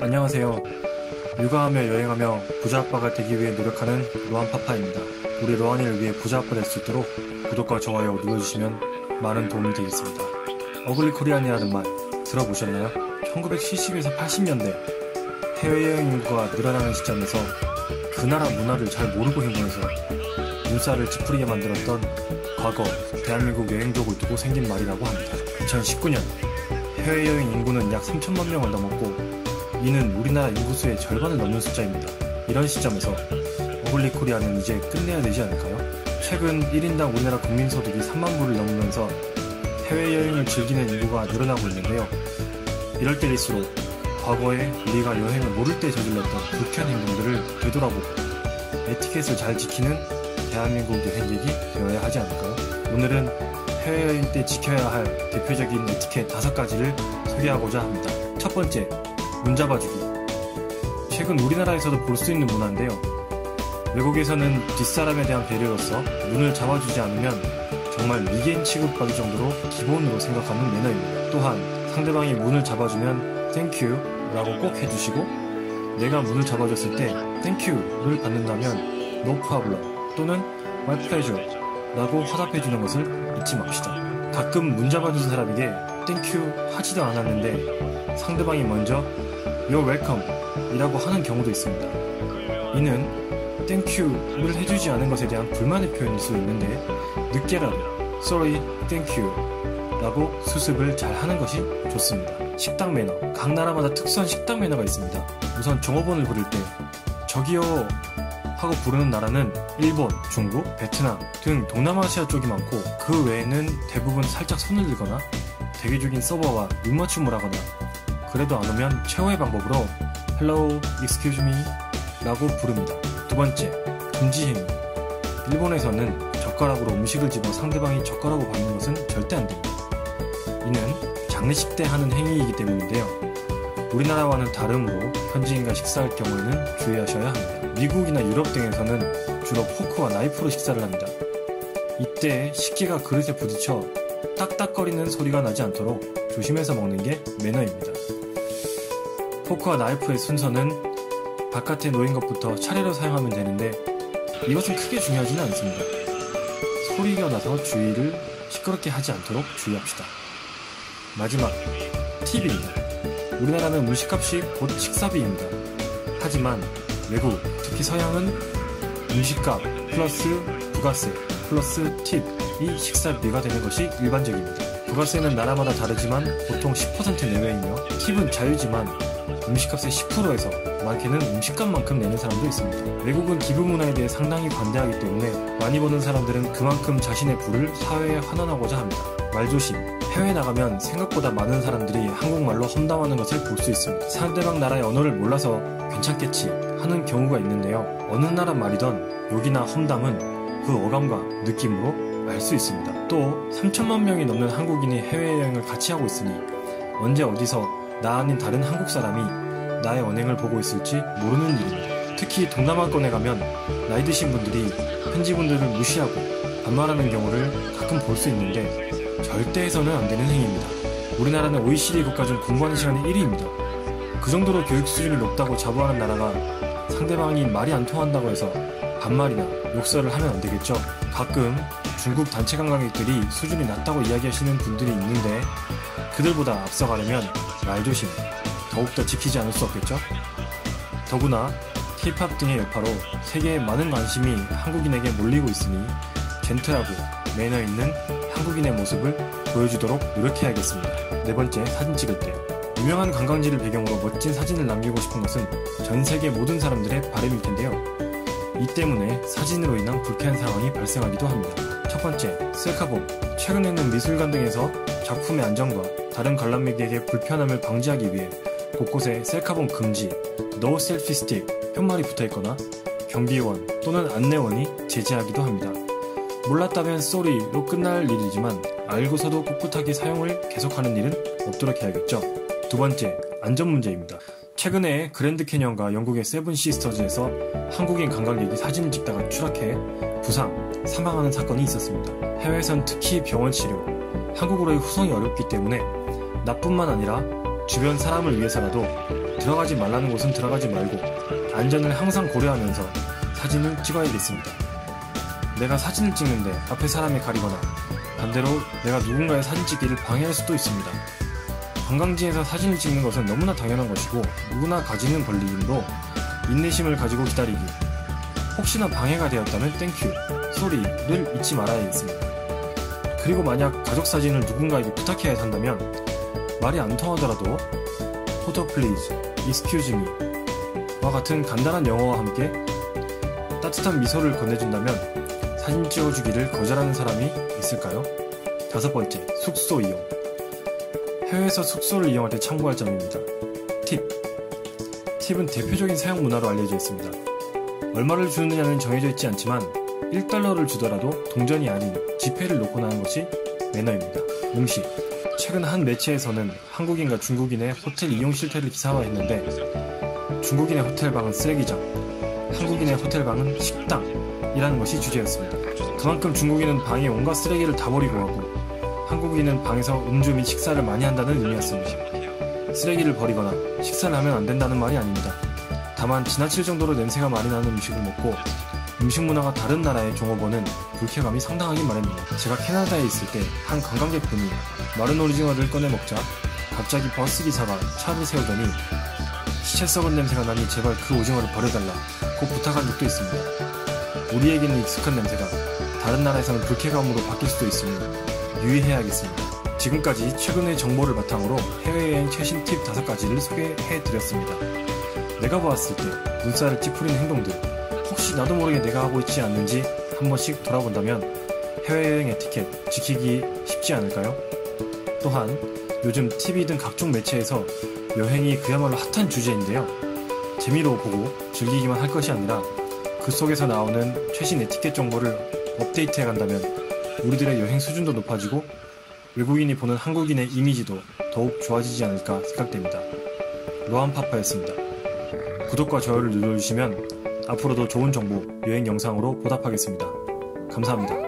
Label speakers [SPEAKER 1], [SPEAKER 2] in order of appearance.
[SPEAKER 1] 안녕하세요. 육아하며 여행하며 부자 아빠가 되기 위해 노력하는 로한파파입니다. 우리 로한이를 위해 부자 아빠 될 수 있도록 구독과 좋아요 눌러주시면 많은 도움이 되겠습니다. 어글리 코리안이라는 말 들어보셨나요? 1970에서 80년대 해외여행 인구가 늘어나는 시점에서 그 나라 문화를 잘 모르고 행동해서 눈살을 찌푸리게 만들었던 과거 대한민국 여행족을 두고 생긴 말이라고 합니다. 2019년 해외여행 인구는 약 3천만 명을 넘었고 이는 우리나라 인구수의 절반을 넘는 숫자입니다. 이런 시점에서 어글리 코리아는 이제 끝내야 되지 않을까요? 최근 1인당 우리나라 국민소득이 3만 불을 넘으면서 해외여행을 즐기는 인구가 늘어나고 있는데요. 이럴 때일수록 과거에 우리가 여행을 모를 때 저질렀던 불쾌한 행동들을 되돌아보고 에티켓을 잘 지키는 대한민국 여행객이 되어야 하지 않을까요? 오늘은 해외여행 때 지켜야 할 대표적인 에티켓 5가지를 소개하고자 합니다. 첫 번째, 문 잡아주기. 최근 우리나라에서도 볼 수 있는 문화인데요. 외국에서는 뒷사람에 대한 배려로서 문을 잡아주지 않으면 정말 미개인 취급받을 정도로 기본으로 생각하는 매너입니다. 또한 상대방이 문을 잡아주면 Thank you 라고 꼭 해주시고 내가 문을 잡아줬을 때 Thank you를 받는다면 No problem 또는 My pleasure 라고 화답해주는 것을 잊지 맙시다. 가끔 문 잡아준 사람에게 Thank you 하지도 않았는데 상대방이 먼저 You're welcome 이라고 하는 경우도 있습니다. 이는 Thank you를 해주지 않은 것에 대한 불만의 표현일 수 있는데 늦게라도 Sorry, Thank you 라고 수습을 잘 하는 것이 좋습니다. 식당 매너. 각 나라마다 특수한 식당 매너가 있습니다. 우선 종업원을 부를 때 저기요 하고 부르는 나라는 일본, 중국, 베트남 등 동남아시아 쪽이 많고 그 외에는 대부분 살짝 손을 들거나 대외적인 서버와 눈맞춤을 하거나 그래도 안 오면 최후의 방법으로 Hello, excuse me 라고 부릅니다. 두 번째, 금지 행위. 일본에서는 젓가락으로 음식을 집어 상대방이 젓가락으로 받는 것은 절대 안 됩니다. 이는 장례식 때 하는 행위이기 때문인데요. 우리나라와는 다름으로 현지인과 식사할 경우에는 주의하셔야 합니다. 미국이나 유럽 등에서는 주로 포크와 나이프로 식사를 합니다. 이때 식기가 그릇에 부딪혀 딱딱거리는 소리가 나지 않도록 조심해서 먹는 게 매너입니다. 포크와 나이프의 순서는 바깥에 놓인 것부터 차례로 사용하면 되는데 이것은 크게 중요하지는 않습니다. 소리가 나서 주의를 시끄럽게 하지 않도록 주의합시다. 마지막, 팁입니다. 우리나라는 음식값이 곧 식사비입니다. 하지만 외국, 특히 서양은 음식값 플러스 부가세 플러스 팁이 식사비가 되는 것이 일반적입니다. 부가세는 나라마다 다르지만 보통 10% 내외이며 팁은 자유지만 음식값의 10%에서 많게는 음식값만큼 내는 사람도 있습니다. 외국은 기부 문화에 대해 상당히 관대하기 때문에 많이 버는 사람들은 그만큼 자신의 부를 사회에 환원하고자 합니다. 말조심. 해외에 나가면 생각보다 많은 사람들이 한국말로 험담하는 것을 볼 수 있습니다. 상대방 나라의 언어를 몰라서 괜찮겠지 하는 경우가 있는데요. 어느 나라 말이던 욕이나 험담은 그 어감과 느낌으로 알 수 있습니다. 또 3천만 명이 넘는 한국인이 해외여행을 같이 하고 있으니 언제 어디서 나 아닌 다른 한국 사람이 나의 언행을 보고 있을지 모르는 일입니다. 특히 동남아권에 가면 나이 드신 분들이 현지분들을 무시하고 반말하는 경우를 가끔 볼 수 있는데 절대 해서는 안 되는 행위입니다. 우리나라는 OECD 국가 중 공부하는 시간이 1위입니다. 그 정도로 교육 수준이 높다고 자부하는 나라가 상대방이 말이 안 통한다고 해서 반말이나 욕설을 하면 안 되겠죠. 가끔 중국 단체 관광객들이 수준이 낮다고 이야기하시는 분들이 있는데 그들보다 앞서가려면 말조심, 더욱더 지키지 않을 수 없겠죠? 더구나 K-POP 등의 여파로 세계에 많은 관심이 한국인에게 몰리고 있으니 젠틀하고 매너 있는 한국인의 모습을 보여주도록 노력해야겠습니다. 네 번째, 사진 찍을 때. 유명한 관광지를 배경으로 멋진 사진을 남기고 싶은 것은 전 세계 모든 사람들의 바람일 텐데요. 이 때문에 사진으로 인한 불쾌한 상황이 발생하기도 합니다. 첫 번째, 셀카봉. 최근에는 미술관 등에서 작품의 안전과 다른 관람객에게 불편함을 방지하기 위해 곳곳에 셀카봉 금지, No Selfie Stick 편말이 붙어있거나 경비원 또는 안내원이 제재하기도 합니다. 몰랐다면 쏘리로 끝날 일이지만 알고서도 꿋꿋하게 사용을 계속하는 일은 없도록 해야겠죠. 두 번째, 안전 문제입니다. 최근에 그랜드 캐년과 영국의 세븐 시스터즈에서 한국인 관광객이 사진을 찍다가 추락해 부상, 사망하는 사건이 있었습니다. 해외에선 특히 병원 치료, 한국으로의 후송이 어렵기 때문에 나뿐만 아니라 주변 사람을 위해서라도 들어가지 말라는 곳은 들어가지 말고 안전을 항상 고려하면서 사진을 찍어야겠습니다. 내가 사진을 찍는데 앞에 사람이 가리거나 반대로 내가 누군가의 사진 찍기를 방해할 수도 있습니다. 관광지에서 사진을 찍는 것은 너무나 당연한 것이고 누구나 가지는 권리이므로 인내심을 가지고 기다리기, 혹시나 방해가 되었다면 땡큐, 쏘리를 잊지 말아야겠습니다. 그리고 만약 가족 사진을 누군가에게 부탁해야 한다면 말이 안 통하더라도 포토 플리즈, excuse me 와 같은 간단한 영어와 함께 따뜻한 미소를 건네준다면 사진 찍어주기를 거절하는 사람이 있을까요? 5번째, 숙소 이용. 해외에서 숙소를 이용할 때 참고할 점입니다. 팁은 대표적인 사용 문화로 알려져 있습니다. 얼마를 주느냐는 정해져 있지 않지만 $1를 주더라도 동전이 아닌 지폐를 놓고 나는 것이 매너입니다. 음식. 최근 한 매체에서는 한국인과 중국인의 호텔 이용 실태를 기사화했는데 중국인의 호텔방은 쓰레기장, 한국인의 호텔방은 식당이라는 것이 주제였습니다. 그만큼 중국인은 방에 온갖 쓰레기를 다 버리고 가고 한국인은 방에서 음주 및 식사를 많이 한다는 의미였습니다. 쓰레기를 버리거나 식사를 하면 안 된다는 말이 아닙니다. 다만 지나칠 정도로 냄새가 많이 나는 음식을 먹고 음식 문화가 다른 나라의 종업원은 불쾌감이 상당하기 마련입니다. 제가 캐나다에 있을 때 한 관광객분이 마른 오징어를 꺼내 먹자 갑자기 버스 기사가 차를 세우더니 시체 썩은 냄새가 나니 제발 그 오징어를 버려달라 고 부탁한 적도 있습니다. 우리에게는 익숙한 냄새가 다른 나라에서는 불쾌감으로 바뀔 수도 있으니 유의해야겠습니다. 지금까지 최근의 정보를 바탕으로 해외여행 최신 팁 5가지를 소개해드렸습니다. 내가 보았을 때 눈살을 찌푸리는 행동들, 혹시 나도 모르게 내가 하고 있지 않는지 한 번씩 돌아본다면 해외여행 에티켓 지키기 쉽지 않을까요? 또한 요즘 TV 등 각종 매체에서 여행이 그야말로 핫한 주제인데요. 재미로 보고 즐기기만 할 것이 아니라 그 속에서 나오는 최신 에티켓 정보를 업데이트해 간다면 우리들의 여행 수준도 높아지고 외국인이 보는 한국인의 이미지도 더욱 좋아지지 않을까 생각됩니다. 로안파파였습니다. 구독과 좋아요를 눌러주시면 앞으로도 좋은 정보, 여행 영상으로 보답하겠습니다. 감사합니다.